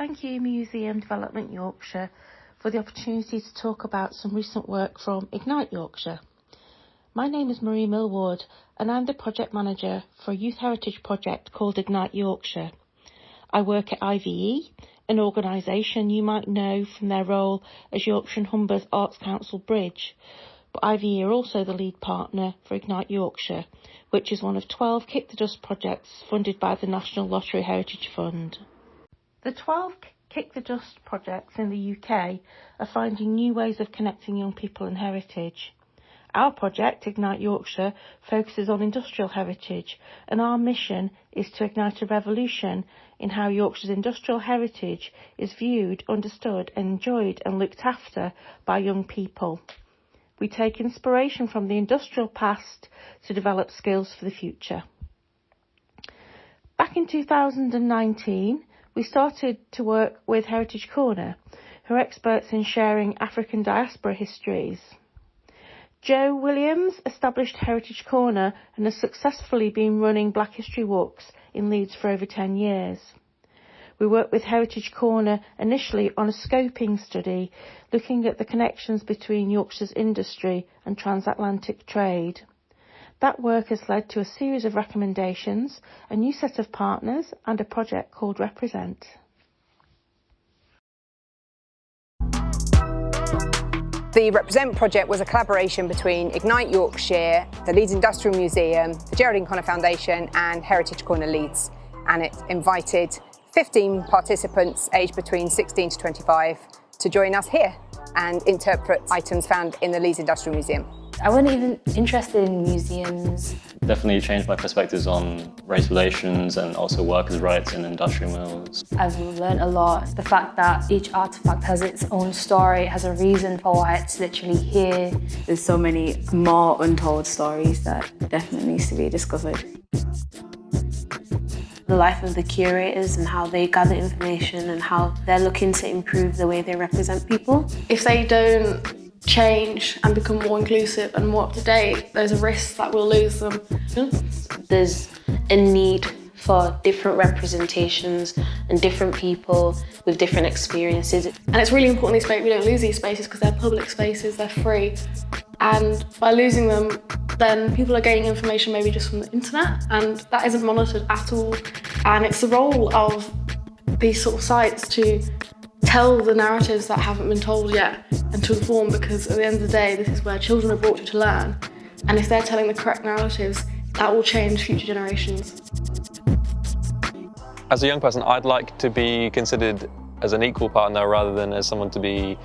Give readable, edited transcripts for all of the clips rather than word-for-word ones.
thank you Museum Development Yorkshire for the opportunity to talk about some recent work from Ignite Yorkshire. My name is Marie Millward and I'm the project manager for a youth heritage project called Ignite Yorkshire. I work at IVE, an organisation you might know from their role as Yorkshire and Humber's Arts Council Bridge, but IVE are also the lead partner for Ignite Yorkshire, which is one of 12 Kick the Dust projects funded by the National Lottery Heritage Fund. The 12 Kick the Dust projects in the UK are finding new ways of connecting young people and heritage. Our project, Ignite Yorkshire, focuses on industrial heritage, and our mission is to ignite a revolution in how Yorkshire's industrial heritage is viewed, understood, enjoyed and looked after by young people. We take inspiration from the industrial past to develop skills for the future. Back in 2019, we started to work with Heritage Corner, who are experts in sharing African diaspora histories. Joe Williams established Heritage Corner and has successfully been running Black History Walks in Leeds for over 10 years. We worked with Heritage Corner initially on a scoping study looking at the connections between Yorkshire's industry and transatlantic trade. That work has led to a series of recommendations, a new set of partners and a project called Represent. The Represent project was a collaboration between Ignite Yorkshire, the Leeds Industrial Museum, the Geraldine Connor Foundation and Heritage Corner Leeds, and it invited 15 participants aged between 16 to 25 to join us here and interpret items found in the Leeds Industrial Museum. I wasn't even interested in museums. Definitely changed my perspectives on race relations and also workers' rights in industrial mills. I've learned a lot. The fact that each artefact has its own story, has a reason for why it's literally here. There's so many more untold stories that definitely needs to be discovered. The life of the curators and how they gather information and how they're looking to improve the way they represent people. If they don't change and become more inclusive and more up to date, there's a risk that we'll lose them. There's a need for different representations and different people with different experiences. And it's really important we don't lose these spaces because they're public spaces, they're free. And by losing them, then people are gaining information maybe just from the internet, and that isn't monitored at all. And it's the role of these sort of sites to tell the narratives that haven't been told yet and to inform, because at the end of the day, this is where children are brought to learn. And if they're telling the correct narratives, that will change future generations. As a young person, I'd like to be considered as an equal partner rather than as someone to be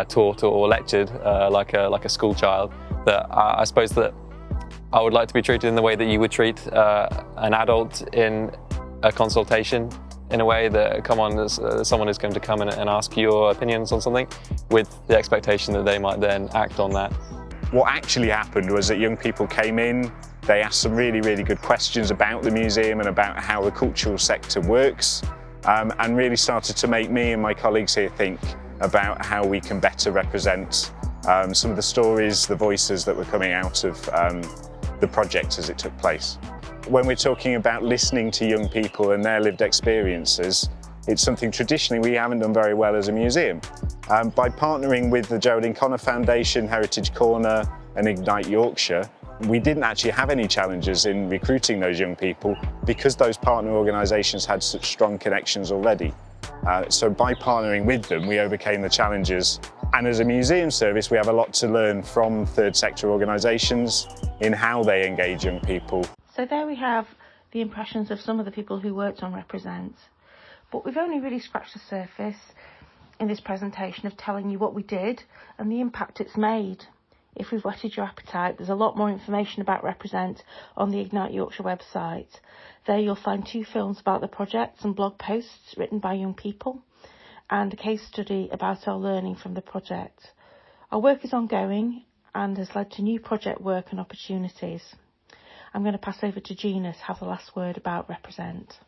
taught or lectured like a school child. That I suppose that I would like to be treated in the way that you would treat an adult in a consultation, in a way that someone is going to come in and ask your opinions on something with the expectation that they might then act on that. What actually happened was that young people came in, they asked some really, really good questions about the museum and about how the cultural sector works, and really started to make me and my colleagues here think about how we can better represent some of the stories, the voices that were coming out of the project as it took place. When we're talking about listening to young people and their lived experiences, it's something traditionally we haven't done very well as a museum. By partnering with the Geraldine Connor Foundation, Heritage Corner and Ignite Yorkshire, we didn't actually have any challenges in recruiting those young people because those partner organisations had such strong connections already. So by partnering with them, we overcame the challenges. And as a museum service, we have a lot to learn from third sector organisations in how they engage young people. So there we have the impressions of some of the people who worked on Represent. But we've only really scratched the surface in this presentation of telling you what we did and the impact it's made. If we've whetted your appetite, there's a lot more information about Represent on the Ignite Yorkshire website. There you'll find 2 films about the project, some blog posts written by young people, and a case study about our learning from the project. Our work is ongoing and has led to new project work and opportunities. I'm going to pass over to Gina to have the last word about Represent.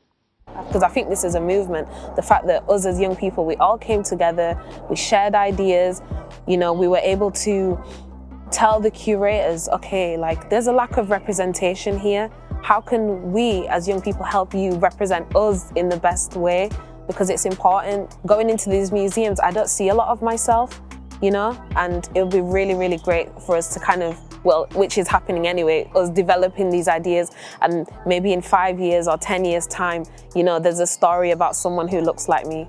Because I think this is a movement. The fact that us as young people, we all came together, we shared ideas, we were able to tell the curators, okay, there's a lack of representation here. How can we as young people help you represent us in the best way? because it's important. Going into these museums, I don't see a lot of myself, you know, and it would be really, really great for us to kind of, well, which is happening anyway, us developing these ideas, and maybe in 5 years or 10 years time, you know, there's a story about someone who looks like me.